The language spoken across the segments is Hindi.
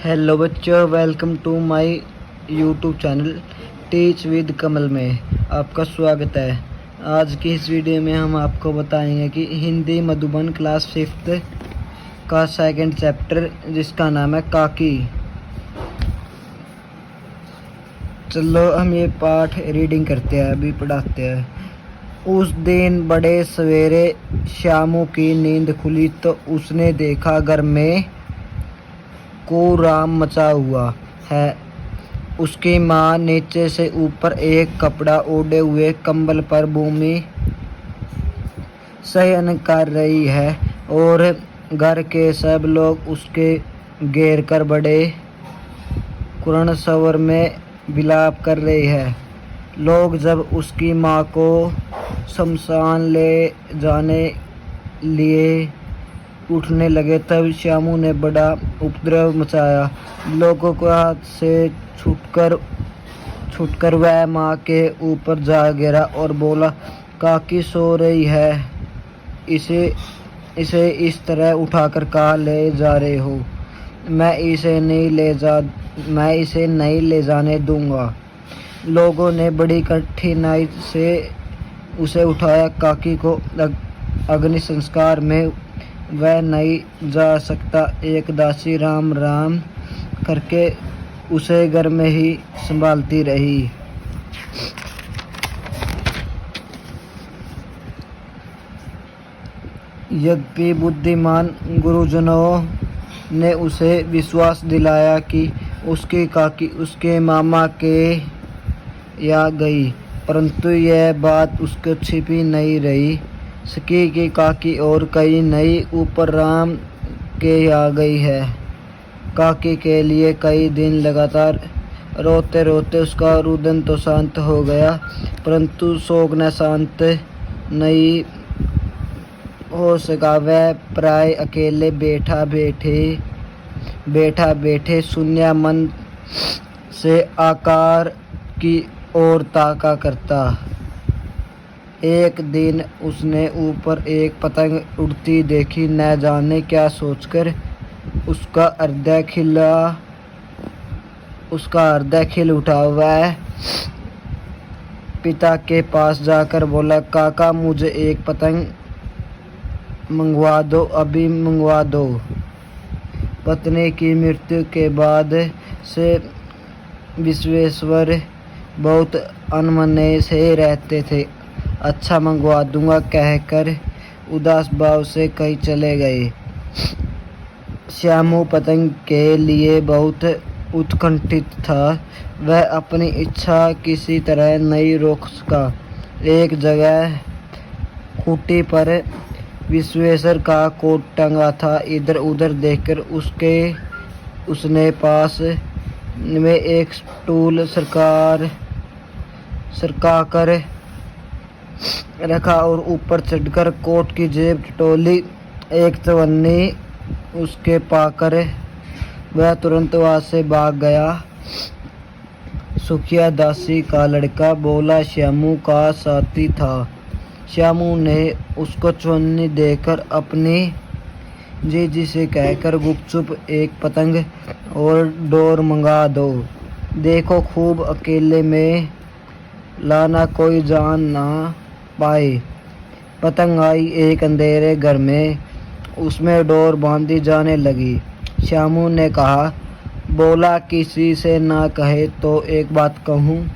हेलो बच्चों, welcome to my YouTube channel teach with Kamal में आपका स्वागत है। आज की इस वीडियो में हम आपको बताएंगे कि हिंदी मधुबन क्लास 5th का सेकंड चैप्टर जिसका नाम है काकी। चलो हम ये पाठ रीडिंग करते हैं, अभी पढ़ाते हैं। उस दिन बड़े सवेरे श्यामू की नींद खुली तो उसने देखा घर में कोहराम मचा हुआ है। उसकी माँ नीचे से ऊपर एक कपड़ा ओढ़े हुए कंबल पर भूमि शयन कर रही है और घर के सब लोग उसके घेर कर बड़े करुण स्वर में विलाप कर रहे हैं। लोग जब उसकी माँ को शमशान ले जाने लिए उठने लगे तब श्यामू ने बड़ा उपद्रव मचाया। लोगों को हाथ से छूटकर वह माँ के ऊपर जा गिरा और बोला, काकी सो रही है, इसे इस तरह उठाकर कहाँ ले जा रहे हो? मैं इसे नहीं ले जाने दूंगा। लोगों ने बड़ी कठिनाई से उसे उठाया। काकी को अग्नि संस्कार में वह नहीं जा सकता। एक दासी राम राम करके उसे घर में ही संभालती रही। यद्यपि बुद्धिमान गुरुजनों ने उसे विश्वास दिलाया कि उसकी काकी उसके मामा के यहाँ गई, परंतु यह बात उसको छिपी नहीं रही सकी कि काकी और कहीं नहीं ऊपर राम के यहाँ गई है। काकी के लिए कई दिन लगातार रोते रोते उसका रुदन तो शांत हो गया, परंतु शोक न शांत नहीं हो सका। वह प्राय अकेले बैठा बैठे शून्य मन से आकार की ओर ताका करता। एक दिन उसने ऊपर एक पतंग उड़ती देखी। न जाने क्या सोचकर उसका हृदय खिल उठा। वह पिता के पास जाकर बोला, काका मुझे एक पतंग मंगवा दो, अभी मंगवा दो। पत्नी की मृत्यु के बाद से विश्वेश्वर बहुत अनमने से रहते थे। अच्छा मंगवा दूंगा कहकर उदास भाव से कहीं चले गए। श्यामू पतंग के लिए बहुत उत्कंठित था। वह अपनी इच्छा किसी तरह नहीं रोक सका। एक जगह खूंटी पर विश्वेश्वर का कोट टंगा था। इधर उधर देखकर उसने पास में एक स्टूल सरकाकर रखा और ऊपर चढ़कर कोट की जेब टटोली। एक चवन्नी उसके पाकर वह तुरंत वहां से भाग गया। सुखिया दासी का लड़का बोला श्यामू का साथी था। श्यामू ने उसको चवन्नी देकर अपनी जीजी से कहकर गुपचुप एक पतंग और डोर मंगा दो। देखो खूब अकेले में लाना, कोई जान ना पाए। पतंग आई एक अंधेरे घर में, उसमें डोर बांधी जाने लगी। श्यामू ने कहा, बोला किसी से ना कहे तो एक बात कहूँ?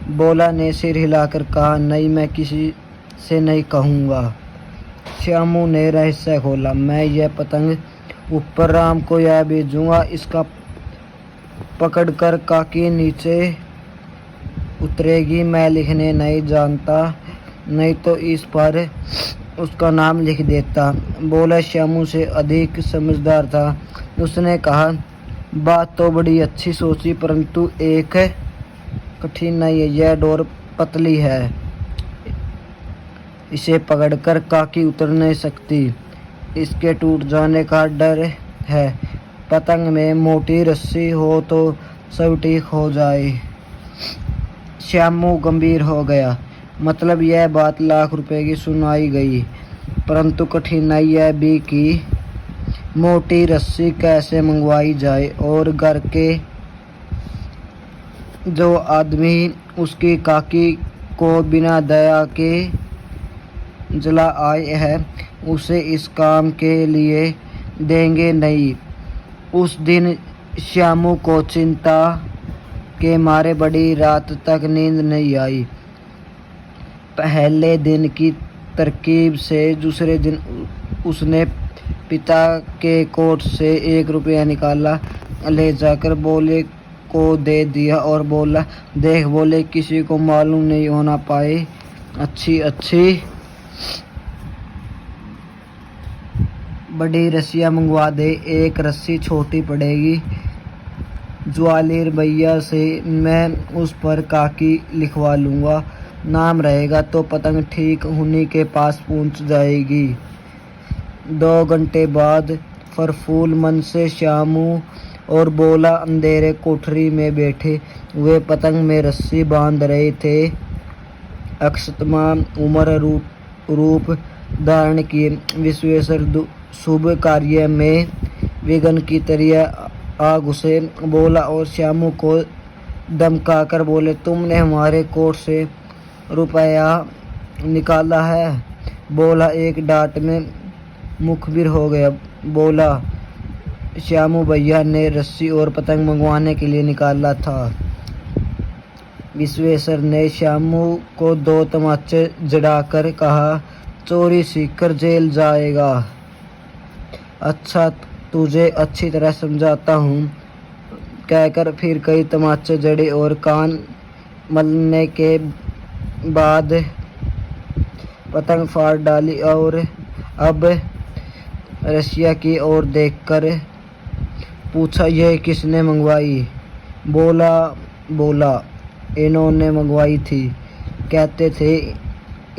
बोला ने सिर हिलाकर कहा, नहीं मैं किसी से नहीं कहूँगा। श्यामू ने रहस्य खोला, मैं यह पतंग ऊपर राम को यह भेजूँगा, इसका पकड़कर काकी नीचे उतरेगी। मैं लिखने नहीं जानता, नहीं तो इस पर उसका नाम लिख देता। बोला श्यामू से अधिक समझदार था। उसने कहा, बात तो बड़ी अच्छी सोची, परंतु एक कठिनाई है। यह डोर पतली है, इसे पकड़कर काकी उतर नहीं सकती। इसके टूट जाने का डर है। पतंग में मोटी रस्सी हो तो सब ठीक हो जाए। श्यामू गंभीर हो गया। मतलब यह बात लाख रुपए की सुनाई गई, परंतु कठिनाई यह भी कि मोटी रस्सी कैसे मंगवाई जाए और घर के जो आदमी उसकी काकी को बिना दया के जला आए हैं उसे इस काम के लिए देंगे नहीं। उस दिन श्यामू को चिंता के मारे बड़ी रात तक नींद नहीं आई। पहले दिन की तरकीब से दूसरे दिन उसने पिता के कोट से 1 रुपया निकाला, ले जाकर बोले को दे दिया और बोला, देख बोले किसी को मालूम नहीं होना पाए। अच्छी बड़ी रस्सियाँ मंगवा दे, एक रस्सी छोटी पड़ेगी। ज्वालिर भैया से मैं उस पर काकी लिखवा लूँगा, नाम रहेगा तो पतंग ठीक उन्हीं के पास पहुँच जाएगी। 2 घंटे बाद फरफूल मन से श्यामू और बोला अंधेरे कोठरी में बैठे वे पतंग में रस्सी बांध रहे थे। अक्षतमा उम्र रूप धारण किए विश्वेश्वर शुभ कार्य में विघ्न की तरह आ घुसे। बोला और श्यामू को धमकाकर बोले, तुमने हमारे कोट से रुपया निकाला है। बोला एक डांट में मुखबिर हो गया। बोला श्यामू भैया ने रस्सी और पतंग मंगवाने के लिए निकाला था। विश्वेश्वर ने श्यामू को 2 तमाचे जड़ाकर कहा, चोरी सीखकर जेल जाएगा। अच्छा तुझे अच्छी तरह समझाता हूँ, कहकर फिर कई तमाचे जड़े और कान मलने के बाद पतंग फाड़ डाली और अब रसिया की ओर देखकर पूछा, यह किसने मंगवाई? बोला इन्होंने मंगवाई थी। कहते थे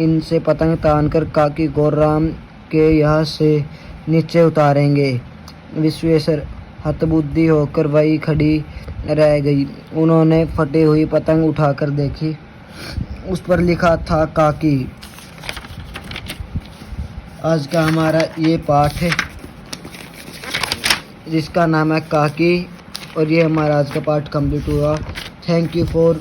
इनसे पतंग तानकर काकी गौराम के यहाँ से नीचे उतारेंगे। विश्वेश्वर हतबुद्धि होकर वही खड़ी रह गई। उन्होंने फटी हुई पतंग उठाकर देखी, उस पर लिखा था काकी। आज का हमारा ये पाठ है जिसका नाम है काकी, और ये हमारा आज का पाठ कंप्लीट हुआ। Thank you for